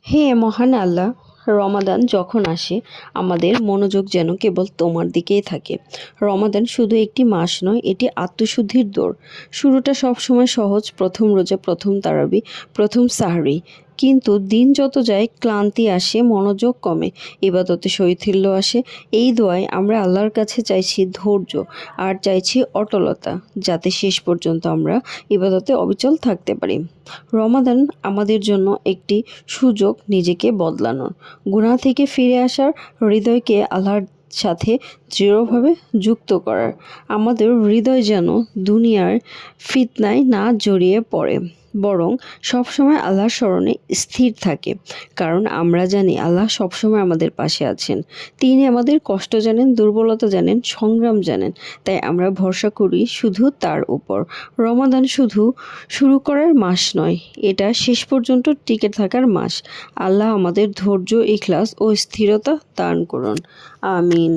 হে মহান আল্লাহ, রমাদান যখন আসে আমাদের মনোযোগ যেন কেবল তোমার দিকেই থাকে। রমাদান শুধু একটি মাস নয়, এটি আত্মশুদ্ধির দৌড়। শুরুটা সবসময় সহজ, প্রথম রোজা, প্রথম তারাবি, প্রথম সাহরি। কিন্তু দিন যত যায় ক্লান্তি আসে, মনোযোগ কমে, ইবাদতে শৈথিল্য আসে। এই দোয়ায় আমরা আল্লাহর কাছে চাইছি ধৈর্য আর চাইছি অটলতা, যাতে শেষ পর্যন্ত আমরা ইবাদতে অবিচল থাকতে পারি। রমাদান আমাদের জন্য একটি সুযোগ নিজেকে বদলানোর, গুনাহ থেকে ফিরে আসার, হৃদয়কে আল্লাহর সাথে দৃঢ়ভাবে যুক্ত করার। আমাদের হৃদয় যেন দুনিয়ার ফিতনায় না জড়িয়ে পড়ে, বরং সবসময় আল্লাহর স্মরণে স্থির থাকে। কারণ আমরা জানি আল্লাহ সবসময় আমাদের পাশে আছেন। তিনি আমাদের কষ্ট জানেন, দুর্বলতা জানেন, সংগ্রাম জানেন। তাই আমরা ভরসা করি শুধু তার উপর। রমাদান শুধু শুরু করার মাস নয়, এটা শেষ পর্যন্ত টিকে থাকার মাস। আল্লাহ আমাদের ধৈর্য, ইখলাস ও স্থিরতা দান করুন। আমিন।